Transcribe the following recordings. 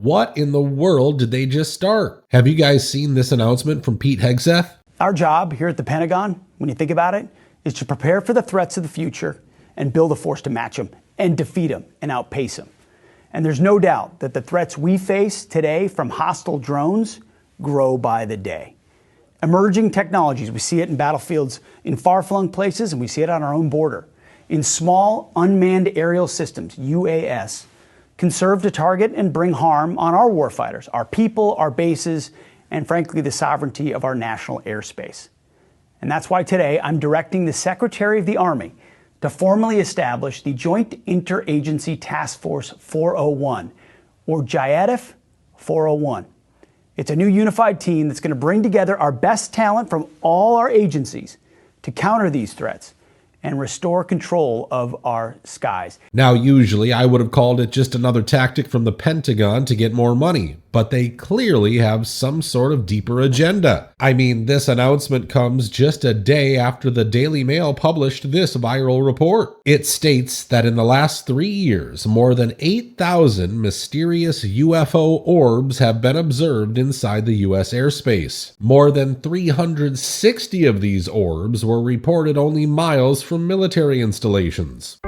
What in the world did they just start? Have you guys seen this announcement from Pete Hegseth? Our job here at the Pentagon, when you think about it, is to prepare for the threats of the future and build a force to match them and defeat them and outpace them. And there's no doubt that the threats we face today from hostile drones grow by the day. Emerging technologies, we see it in battlefields in far-flung places, and we see it on our own border. In small unmanned aerial systems, UAS, can serve to target and bring harm on our warfighters, our people, our bases, and frankly, the sovereignty of our national airspace. And that's why today I'm directing the Secretary of the Army to formally establish the Joint Interagency Task Force 401, or JIATF 401. It's a new unified team that's going to bring together our best talent from all our agencies to counter these threats and restore control of our skies. Now, usually I would have called it just another tactic from the Pentagon to get more money, but they clearly have some sort of deeper agenda. I mean, this announcement comes just a day after the Daily Mail published this viral report. It states that in the last 3 years, more than 8,000 mysterious UFO orbs have been observed inside the U.S. airspace. More than 360 of these orbs were reported only miles from military installations.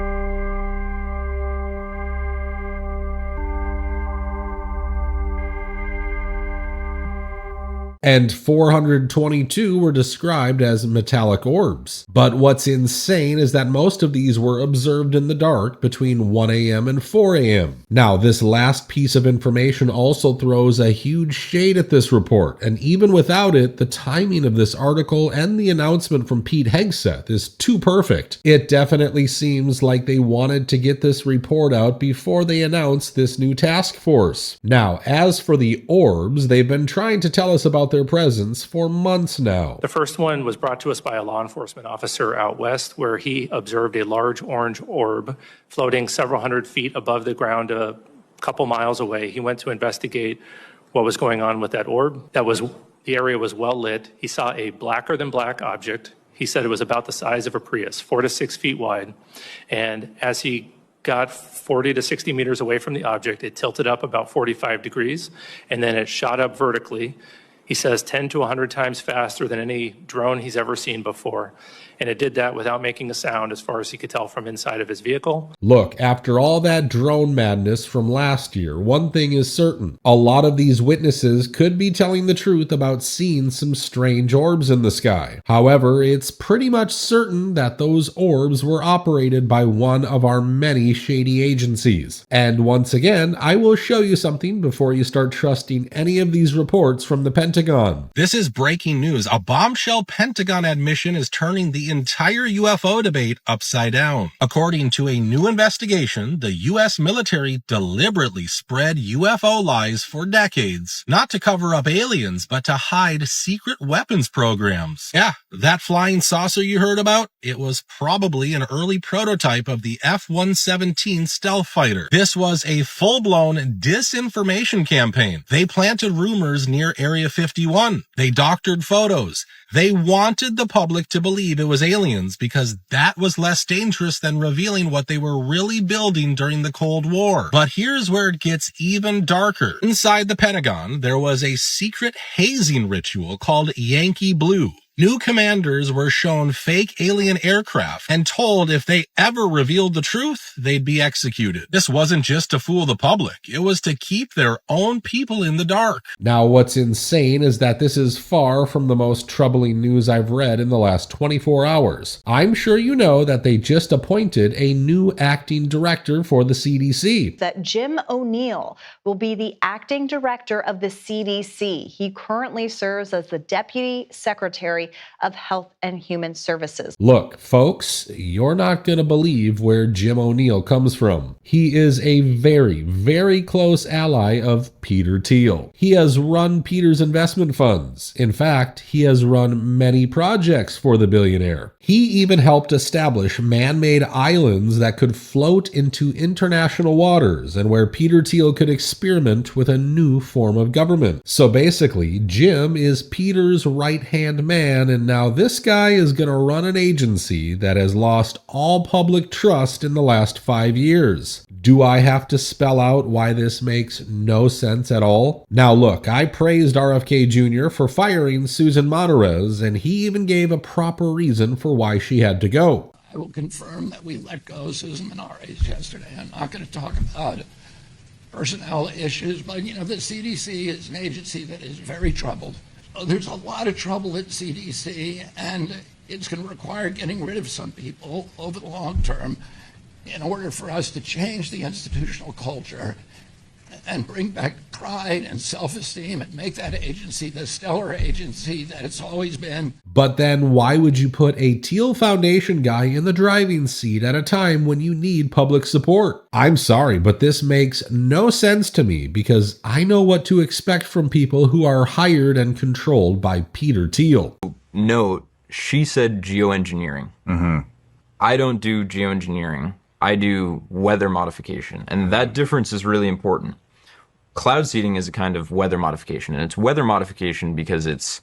And 422 were described as metallic orbs. But what's insane is that most of these were observed in the dark between 1 a.m. and 4 a.m. Now, this last piece of information also throws a huge shade at this report, and even without it, the timing of this article and the announcement from Pete Hegseth is too perfect. It definitely seems like they wanted to get this report out before they announced this new task force. Now, as for the orbs, they've been trying to tell us about their presence for months now. The first one was brought to us by a law enforcement officer out west, where he observed a large orange orb floating several hundred feet above the ground a couple miles away. He went to investigate what was going on with that orb. The area was well lit. He saw a blacker than black object. He said it was about the size of a Prius, 4 to 6 feet wide. And as he got 40 to 60 meters away from the object, it tilted up about 45 degrees, and then it shot up vertically. He says 10 to 100 times faster than any drone he's ever seen before. And it did that without making a sound, as far as he could tell from inside of his vehicle. Look, after all that drone madness from last year, one thing is certain. A lot of these witnesses could be telling the truth about seeing some strange orbs in the sky. However, it's pretty much certain that those orbs were operated by one of our many shady agencies. And once again, I will show you something before you start trusting any of these reports from the Pentagon. This is breaking news. A bombshell Pentagon admission is turning the entire UFO debate upside down. According to a new investigation, the U.S. military deliberately spread UFO lies for decades, not to cover up aliens, but to hide secret weapons programs. Yeah, that flying saucer you heard about? It was probably an early prototype of the F-117 stealth fighter. This was a full-blown disinformation campaign. They planted rumors near Area 51. They doctored photos. They wanted the public to believe it was aliens because that was less dangerous than revealing what they were really building during the Cold War. But here's where it gets even darker. Inside the Pentagon, there was a secret hazing ritual called Yankee Blue. New commanders were shown fake alien aircraft and told if they ever revealed the truth, they'd be executed. This wasn't just to fool the public. It was to keep their own people in the dark. Now, what's insane is that this is far from the most troubling news I've read in the last 24 hours. I'm sure you know that they just appointed a new acting director for the CDC. That Jim O'Neill will be the acting director of the CDC. He currently serves as the Deputy Secretary of Health and Human Services. Look, folks, you're not going to believe where Jim O'Neill comes from. He is a very, very close ally of Peter Thiel. He has run Peter's investment funds. In fact, he has run many projects for the billionaire. He even helped establish man-made islands that could float into international waters and where Peter Thiel could experiment with a new form of government. So basically, Jim is Peter's right-hand man man, and now this guy is going to run an agency that has lost all public trust in the last 5 years. Do I have to spell out why this makes no sense at all? Now look, I praised RFK Jr. for firing Susan Monterez, and he even gave a proper reason for why she had to go. I will confirm that we let go of Susan Monterez yesterday. I'm not going to talk about personnel issues, but the CDC is an agency that is very troubled. There's a lot of trouble at CDC, and it's going to require getting rid of some people over the long term in order for us to change the institutional culture and bring back pride and self-esteem and make that agency the stellar agency that it's always been. But then why would you put a Thiel Foundation guy in the driving seat at a time when you need public support? I'm sorry, but this makes no sense to me because I know what to expect from people who are hired and controlled by Peter Thiel. Note, she said geoengineering. I don't do geoengineering. I do weather modification, and that difference is really important. Cloud seeding is a kind of weather modification, and it's weather modification because it's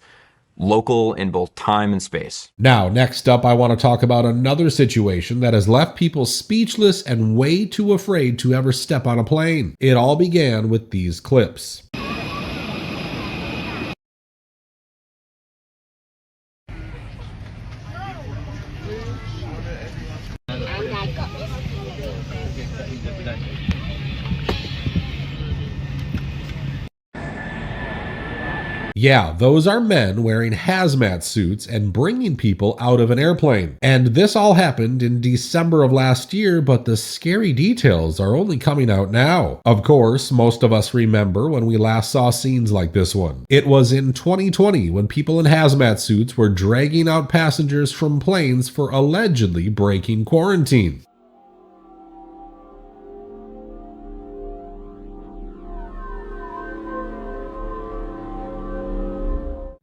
local in both time and space. Now, next up, I want to talk about another situation that has left people speechless and way too afraid to ever step on a plane. It all began with these clips. Yeah, those are men wearing hazmat suits and bringing people out of an airplane. And this all happened in December of last year, but the scary details are only coming out now. Of course, most of us remember when we last saw scenes like this one. It was in 2020 when people in hazmat suits were dragging out passengers from planes for allegedly breaking quarantine.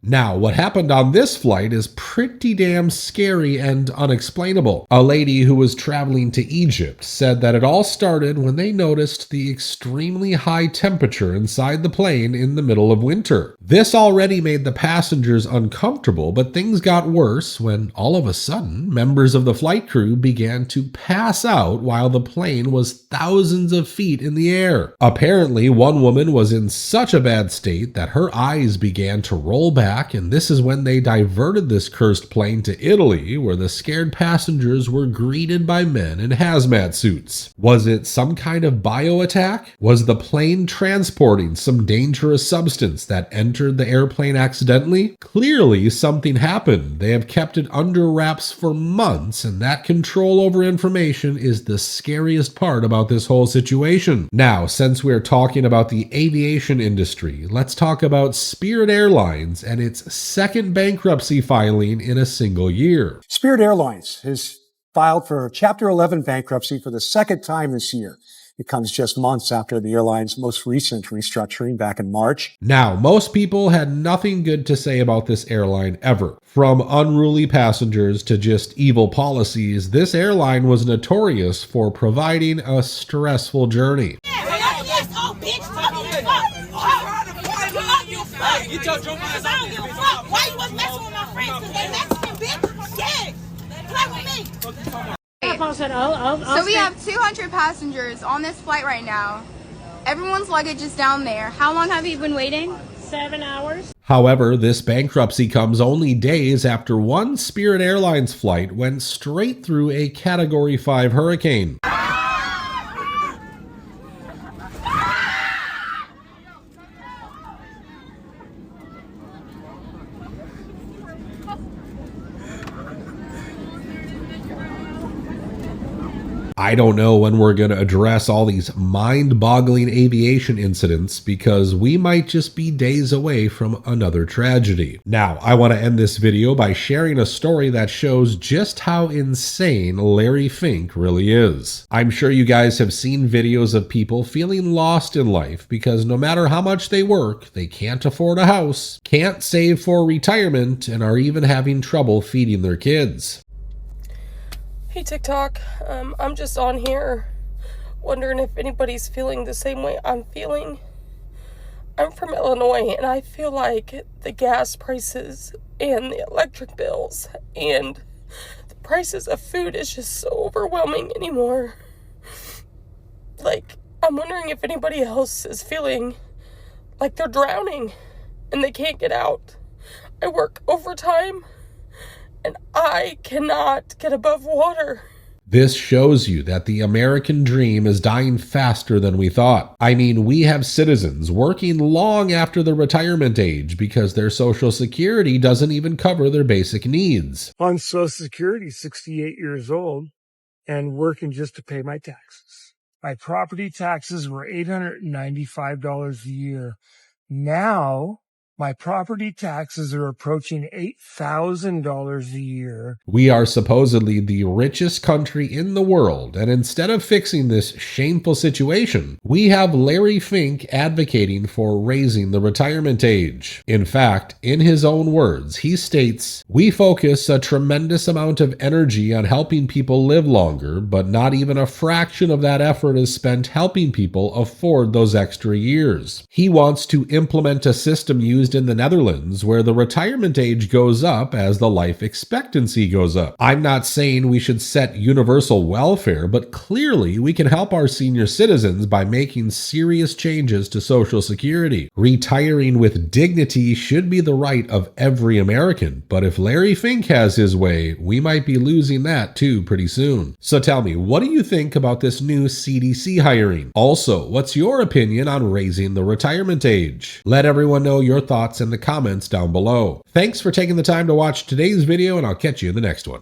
Now, what happened on this flight is pretty damn scary and unexplainable. A lady who was traveling to Egypt said that it all started when they noticed the extremely high temperature inside the plane in the middle of winter. This already made the passengers uncomfortable, but things got worse when all of a sudden, members of the flight crew began to pass out while the plane was thousands of feet in the air. Apparently, one woman was in such a bad state that her eyes began to roll back, and this is when they diverted this cursed plane to Italy, where the scared passengers were greeted by men in hazmat suits. Was it some kind of bio attack? Was the plane transporting some dangerous substance that entered the airplane accidentally? Clearly, something happened. They have kept it under wraps for months, and that control over information is the scariest part about this whole situation. Now, since we're talking about the aviation industry, let's talk about Spirit Airlines and its second bankruptcy filing in a single year. Spirit Airlines has filed for Chapter 11 bankruptcy for the second time this year. It comes just months after the airline's most recent restructuring back in March. Now, most people had nothing good to say about this airline ever. From unruly passengers to just evil policies, this airline was notorious for providing a stressful journey. Get your drunk ass out of here, bitch. Why you was messing with my friends? Because they Mexican, bitch? Yeah. Play with me. So we have 200 passengers on this flight right now. Everyone's luggage is down there. How long have you been waiting? 7 hours. However, this bankruptcy comes only days after one Spirit Airlines flight went straight through a Category 5 hurricane. I don't know when we're going to address all these mind-boggling aviation incidents because we might just be days away from another tragedy. Now, I want to end this video by sharing a story that shows just how insane Larry Fink really is. I'm sure you guys have seen videos of people feeling lost in life because no matter how much they work, they can't afford a house, can't save for retirement, and are even having trouble feeding their kids. Hey TikTok, I'm just on here wondering if anybody's feeling the same way I'm feeling. I'm from Illinois, and I feel like the gas prices and the electric bills and the prices of food is just so overwhelming anymore. Like, I'm wondering if anybody else is feeling like they're drowning and they can't get out. I work overtime and I cannot get above water. This shows you that the American dream is dying faster than we thought. I mean, we have citizens working long after the retirement age because their Social Security doesn't even cover their basic needs. On Social Security, 68 years old, and working just to pay my taxes. My property taxes were $895 a year. Now, my property taxes are approaching $8,000 a year. We are supposedly the richest country in the world, and instead of fixing this shameful situation, we have Larry Fink advocating for raising the retirement age. In fact, in his own words, he states, "We focus a tremendous amount of energy on helping people live longer, but not even a fraction of that effort is spent helping people afford those extra years." He wants to implement a system used in the Netherlands where the retirement age goes up as the life expectancy goes up. I'm not saying we should set universal welfare, but clearly we can help our senior citizens by making serious changes to Social Security. Retiring with dignity should be the right of every American, but if Larry Fink has his way, we might be losing that too pretty soon. So tell me, what do you think about this new CDC hiring? Also, what's your opinion on raising the retirement age? Let everyone know your thoughts in the comments down below. Thanks for taking the time to watch today's video, and I'll catch you in the next one.